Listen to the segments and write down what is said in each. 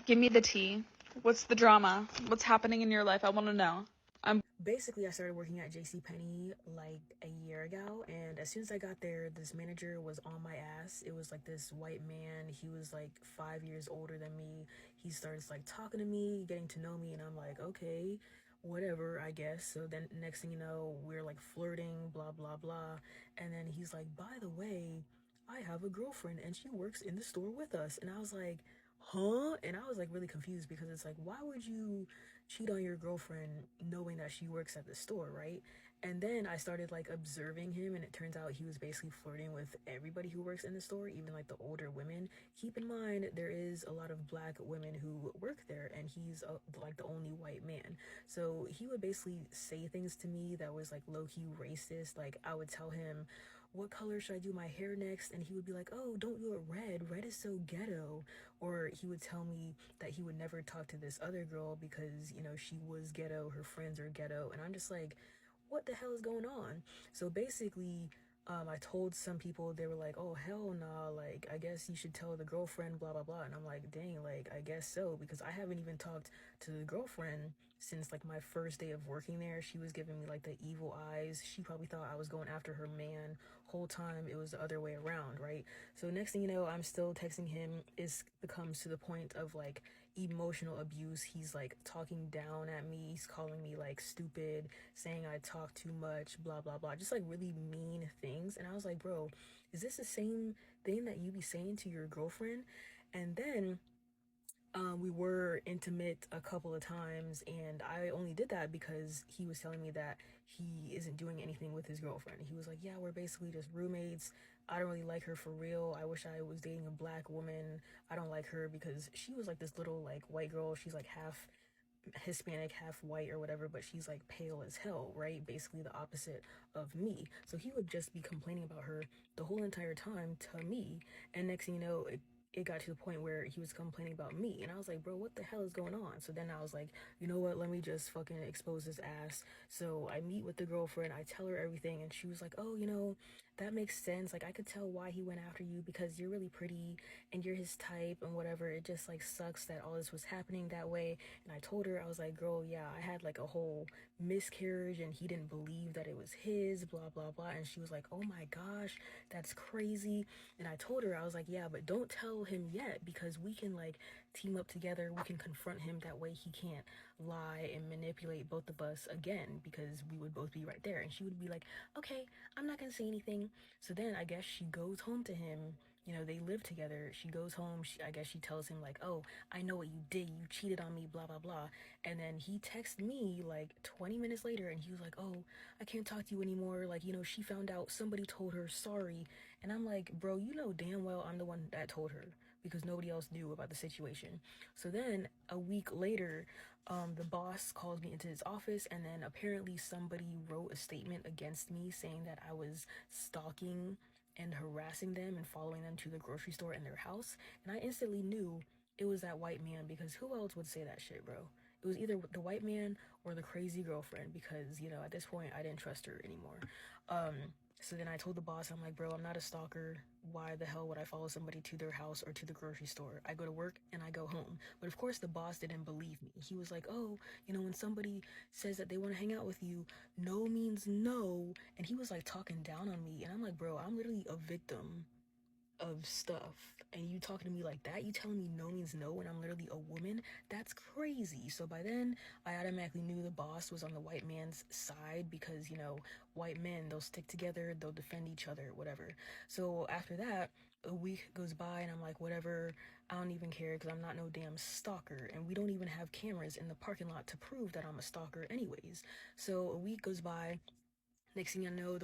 Give me the tea. What's the drama? What's happening in your life? I want to know. Basically, I started working at JCPenney like a year ago, and as soon as I got there, this manager was on my ass. It was like this white man. He was like 5 years older than me. He starts like talking to me, getting to know me, and I'm like, okay, whatever, I guess. So then next thing you know, we're like flirting, blah blah blah, and then he's like, by the way, I have a girlfriend and she works in the store with us. And I was like, huh? And I was like really confused because it's like, why would you cheat on your girlfriend knowing that she works at the store, right? And then I started like observing him, and it turns out he was basically flirting with everybody who works in the store, even like the older women. Keep in mind, there is a lot of black women who work there, and he's like the only white man. So he would basically say things to me that was like low key racist. Like I would tell him, what color should I do my hair next? And he would be like, oh, don't do it red. Red is so ghetto. Or he would tell me that he would never talk to this other girl because, she was ghetto, her friends are ghetto. And I'm just like, what the hell is going on? So basically, I told some people, they were like, oh, hell nah, like, I guess you should tell the girlfriend, blah, blah, blah. And I'm like, dang, like, I guess so, because I haven't even talked to the girlfriend since, like, my first day of working there. She was giving me, like, the evil eyes. She probably thought I was going after her man. Whole time, it was the other way around, right? So next thing you know, I'm still texting him. It becomes to the point of, like, emotional abuse. He's, like, talking down at me. He's calling me, like, stupid, saying I talk too much, blah, blah, blah. Just, like, really mean things. And I was like, bro, is this the same thing that you be saying to your girlfriend? And then we were intimate a couple of times, and I only did that because he was telling me that he isn't doing anything with his girlfriend. He was like, yeah, we're basically just roommates. I don't really like her for real. I wish I was dating a black woman. I don't like her because she was like this little like white girl. She's like half Hispanic, half white or whatever, but she's like pale as hell, right? Basically the opposite of me. So he would just be complaining about her the whole entire time to me. And next thing you know, it got to the point where he was complaining about me. And I was like, bro, what the hell is going on? So then I was like, you know what? Let me just fucking expose his ass. So I meet with the girlfriend. I tell her everything. And she was like, oh, that makes sense. Like, I could tell why he went after you because you're really pretty and you're his type and whatever. It just like sucks that all this was happening that way. And I told her, I was like, girl, yeah, I had like a whole miscarriage and he didn't believe that it was his, blah, blah, blah. And she was like, oh my gosh, that's crazy. And I told her, I was like, yeah, but don't tell him yet because we can like team up together. We can confront him. That way he can't lie and manipulate both of us again because we would both be right there. And she would be like, okay, I'm not going to say anything. So then I guess she goes home to him. They live together. She goes home. I guess she tells him like, oh, I know what you did. You cheated on me, blah, blah, blah. And then he texted me like 20 minutes later and he was like, oh, I can't talk to you anymore. Like, she found out somebody told her sorry. And I'm like, bro, you know damn well I'm the one that told her because nobody else knew about the situation. So then a week later, the boss calls me into his office, and then apparently somebody wrote a statement against me saying that I was stalking and harassing them and following them to the grocery store and their house. And I instantly knew it was that white man because who else would say that shit, bro? It was either the white man or the crazy girlfriend because, at this point I didn't trust her anymore. So then I told the boss, I'm like, bro, I'm not a stalker. Why the hell would I follow somebody to their house or to the grocery store? I go to work and I go home. But of course, the boss didn't believe me. He was like, oh, when somebody says that they want to hang out with you, no means no. And he was like talking down on me. And I'm like, bro, I'm literally a victim of stuff, and you talking to me like that, you telling me no means no when I'm literally a woman, that's crazy. So by then I automatically knew the boss was on the white man's side because white men, they'll stick together, they'll defend each other, whatever. So after that, a week goes by and I'm like, whatever, I don't even care because I'm not no damn stalker, and we don't even have cameras in the parking lot to prove that I'm a stalker anyways. So a week goes by. Next thing I know,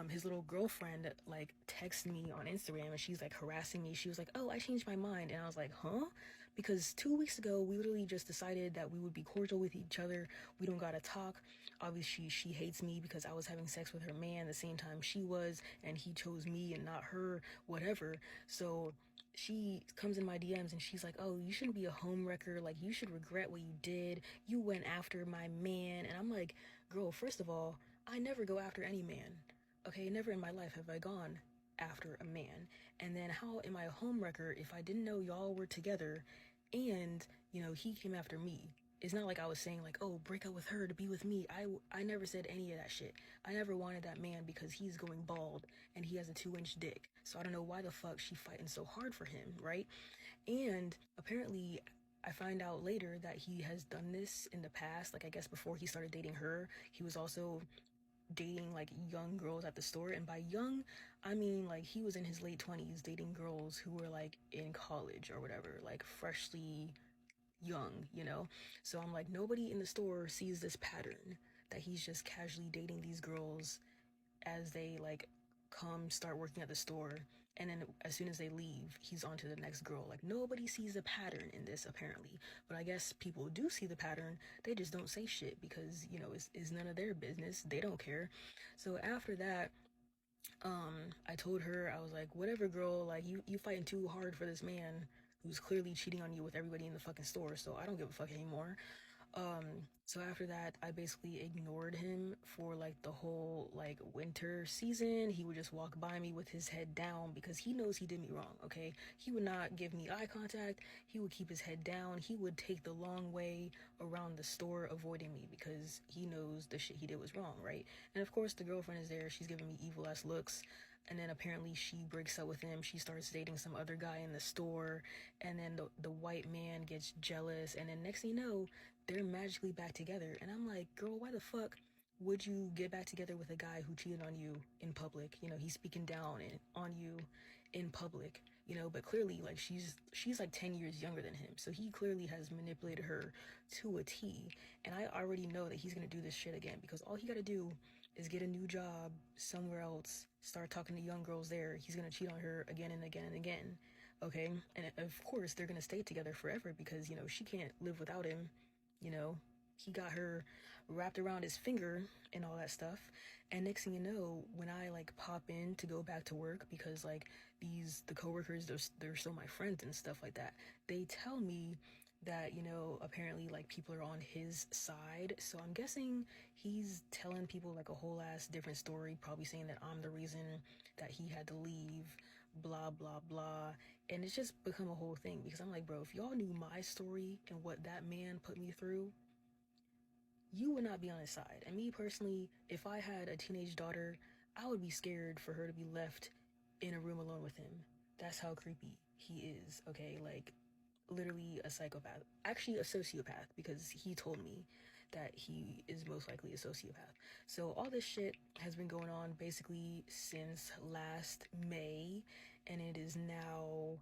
his little girlfriend like texted me on Instagram and she's like harassing me. She was like, oh, I changed my mind. And I was like, huh? Because 2 weeks ago we literally just decided that we would be cordial with each other. We don't gotta talk. Obviously she hates me because I was having sex with her man the same time she was, and he chose me and not her, whatever. So she comes in my DMs and she's like, oh, you shouldn't be a homewrecker. Like, you should regret what you did. You went after my man. And I'm like, girl, first of all, I never go after any man. Okay, never in my life have I gone after a man. And then how am I a homewrecker if I didn't know y'all were together And, you know, he came after me. It's not like I was saying like, oh, break up with her to be with me. I never said any of that shit. I never wanted that man because he's going bald and he has a 2-inch dick. So I don't know why the fuck she fighting so hard for him, right? And apparently I find out later that he has done this in the past. Like, I guess before he started dating her, he was also dating like young girls at the store. And by young, I mean like he was in his late 20s dating girls who were like in college or whatever, like freshly young, you know? So I'm like, nobody in the store sees this pattern that he's just casually dating these girls as they like come start working at the store, and then as soon as they leave he's on to the next girl. Like, nobody sees a pattern in this apparently, but I guess people do see the pattern. They just don't say shit because, you know, it's none of their business. They don't care. So after that, I told her, I was like, whatever, girl, like you fighting too hard for this man who's clearly cheating on you with everybody in the fucking store, so I don't give a fuck anymore. So after that, I basically ignored him for like the whole like winter season. He would just walk by me with his head down because he knows he did me wrong, okay? He would not give me eye contact. He would keep his head down. He would take the long way around the store avoiding me because he knows the shit he did was wrong, right? And of course, the girlfriend is there. She's giving me evil ass looks. And then apparently she breaks up with him. She starts dating some other guy in the store. And then the white man gets jealous. And then next thing you know, they're magically back together. And I'm like, girl, why the fuck would you get back together with a guy who cheated on you in public? You know, he's speaking down on you in public, you know, but clearly like she's like 10 years younger than him. So he clearly has manipulated her to a T. And I already know that he's gonna do this shit again because all he gotta do is get a new job somewhere else, start talking to young girls there. He's gonna cheat on her again and again and again. Okay? And of course they're gonna stay together forever because, you know, she can't live without him. You know, he got her wrapped around his finger and all that stuff. And next thing you know, when I like pop in to go back to work because like the coworkers, they're still my friends and stuff like that, they tell me that, you know, apparently like people are on his side. So I'm guessing he's telling people like a whole ass different story, probably saying that I'm the reason that he had to leave, blah blah blah. And it's just become a whole thing because I'm like, bro, if y'all knew my story and what that man put me through, you would not be on his side. And me personally, if I had a teenage daughter, I would be scared for her to be left in a room alone with him. That's how creepy he is, okay? Like, literally a psychopath. Actually, a sociopath, because he told me that he is most likely a sociopath. So all this shit has been going on basically since last May, and it is now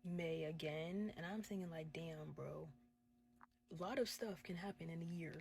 May again. And I'm thinking like, damn, bro, a lot of stuff can happen in a year.